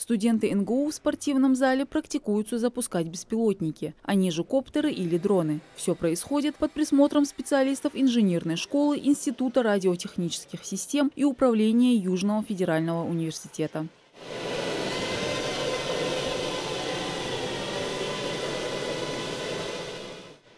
Студенты НГУ в спортивном зале практикуются запускать беспилотники, они же коптеры или дроны. Все происходит под присмотром специалистов инженерной школы Института радиотехнических систем и управления Южного федерального университета.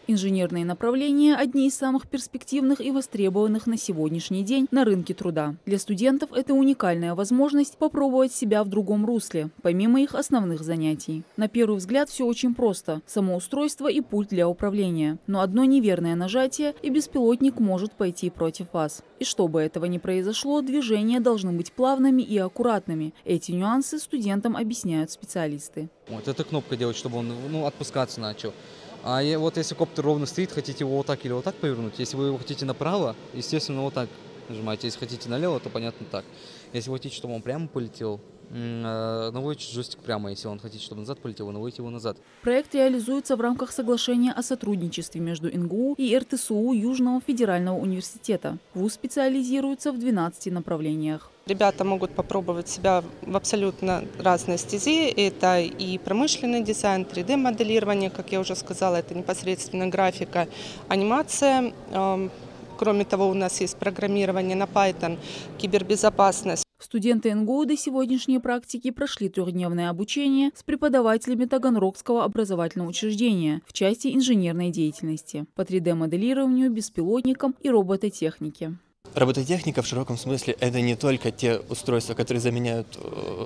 Инженерные направления – одни из самых перспективных и востребованных на сегодняшний день на рынке труда. Для студентов это уникальная возможность попробовать себя в другом русле, помимо их основных занятий. На первый взгляд все очень просто – самоустройство и пульт для управления. Но одно неверное нажатие, и беспилотник может пойти против вас. И чтобы этого не произошло, движения должны быть плавными и аккуратными. Эти нюансы студентам объясняют специалисты. Вот эта кнопка делает, чтобы он отпускаться начал. А вот если коптер ровно стоит, хотите его вот так или вот так повернуть. Если вы его хотите направо, естественно, вот так нажимаете. Если хотите налево, то понятно так. Если вы хотите, чтобы он прямо полетел, наводите джойстик прямо. Если он хотите, чтобы назад полетел, вы наводите его назад. Проект реализуется в рамках соглашения о сотрудничестве между НГУ и РТСУ Южного федерального университета. ВУЗ специализируется в 12 направлениях. Ребята могут попробовать себя в абсолютно разной стези. Это и промышленный дизайн, 3D-моделирование, как я уже сказала, это непосредственно графика, анимация. Кроме того, у нас есть программирование на Python, кибербезопасность. Студенты НГУ до сегодняшней практики прошли трехдневное обучение с преподавателями Таганрогского образовательного учреждения в части инженерной деятельности по 3D-моделированию, беспилотникам и робототехнике. Робототехника в широком смысле – это не только те устройства, которые заменяют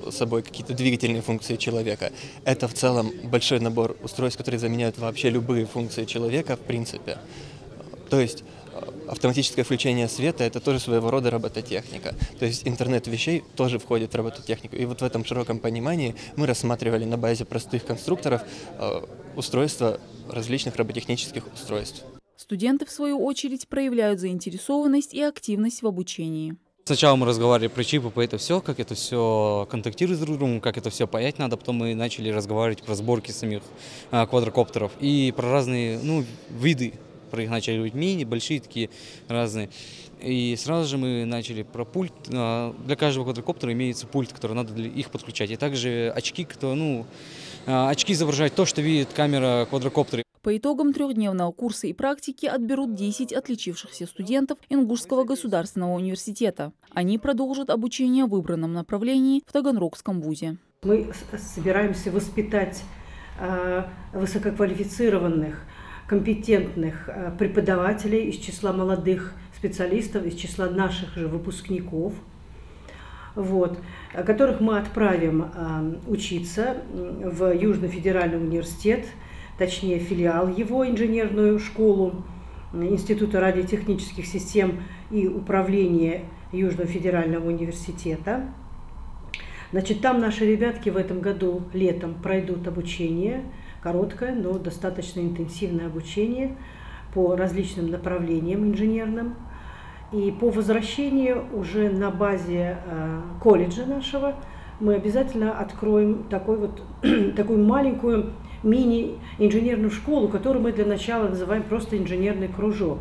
собой какие-то двигательные функции человека. Это в целом большой набор устройств, которые заменяют вообще любые функции человека в принципе. То есть автоматическое включение света – это тоже своего рода робототехника. То есть интернет вещей тоже входит в робототехнику. И вот в этом широком понимании мы рассматривали на базе простых конструкторов устройства различных роботехнических устройств. Студенты, в свою очередь, проявляют заинтересованность и активность в обучении. Сначала мы разговаривали про чипы, по это все, как это все контактирует с друг другом, как это все паять надо. Потом мы начали разговаривать про сборки самих квадрокоптеров и про разные виды. Про их начали говорить мини, большие такие разные. И сразу же мы начали про пульт. Для каждого квадрокоптера имеется пульт, который надо для их подключать. И также очки, очки изображают то, что видит камера квадрокоптера. По итогам трехдневного курса и практики отберут 10 отличившихся студентов Ингушского государственного университета. Они продолжат обучение в выбранном направлении в Таганрогском вузе. Мы собираемся воспитать высококвалифицированных, компетентных преподавателей из числа молодых специалистов, из числа наших же выпускников, которых мы отправим учиться в Южный федеральный университет, точнее филиал его, инженерную школу Института радиотехнических систем и управления Южного федерального университета. Значит, там наши ребятки в этом году летом пройдут обучение, короткое, но достаточно интенсивное обучение по различным направлениям инженерным. И по возвращении уже на базе колледжа нашего мы обязательно откроем такую маленькую мини-инженерную школу, которую мы для начала называем просто инженерный кружок,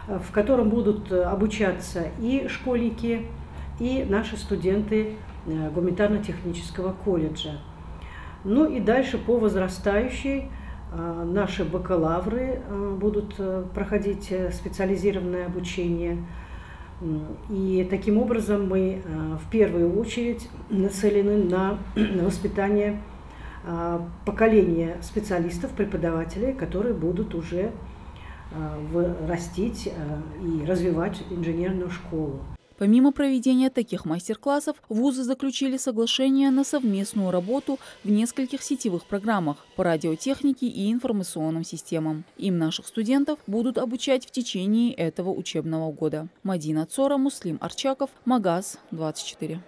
в котором будут обучаться и школьники, и наши студенты гуманитарно-технического колледжа. Ну и дальше по возрастающей наши бакалавры будут проходить специализированное обучение. И таким образом мы в первую очередь нацелены на воспитание поколения специалистов, преподавателей, которые будут уже растить и развивать инженерную школу. Помимо проведения таких мастер-классов, вузы заключили соглашение на совместную работу в нескольких сетевых программах по радиотехнике и информационным системам. Им наших студентов будут обучать в течение этого учебного года. Мадина Цора, Муслим Арчаков, Магаз 24.